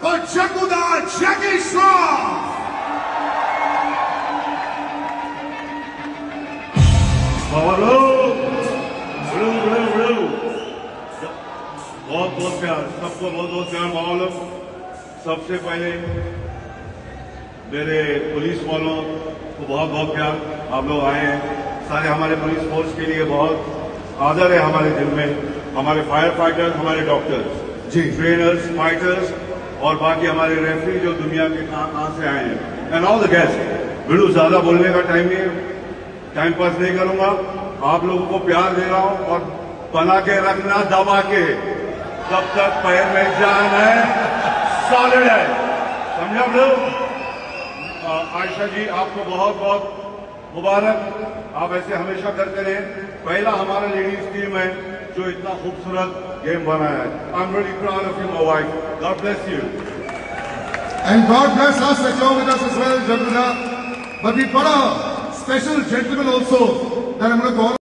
for Jaguda Jackie Shroff. बहुत बहुत प्यार, सबको बहुत बहुत प्यार मालूम। सबसे पहले मेरे पुलिस वालों को बहुत बहुत प्यार, आप लोग आए हैं। सारे हमारे पुलिस फोर्स के लिए बहुत आदर है हमारे दिल में। हमारे फायर फाइटर, हमारे डॉक्टर्स जी, ट्रेनर्स, फाइटर्स और बाकी हमारे रेफरी जो दुनिया के कहां से आए हैं, एंड ऑल द गेस्ट। बिल्कुल ज्यादा बोलने का टाइम नहीं है, टाइम पास नहीं करूंगा। आप लोगों को प्यार दे रहा हूं और बना के रखना दबा के, जब तक पैर में जान है, सॉलिड है, समझा लोग। आयशा जी, आपको बहुत बहुत मुबारक, आप ऐसे हमेशा करते रहे। पहला हमारा लेडीज टीम है जो इतना खूबसूरत गेम बनाया है। I am really proud of you my wife, God bless you And God bless us that you're with us as well, Jaguda. But we've got a special gentleman also that I'm going to call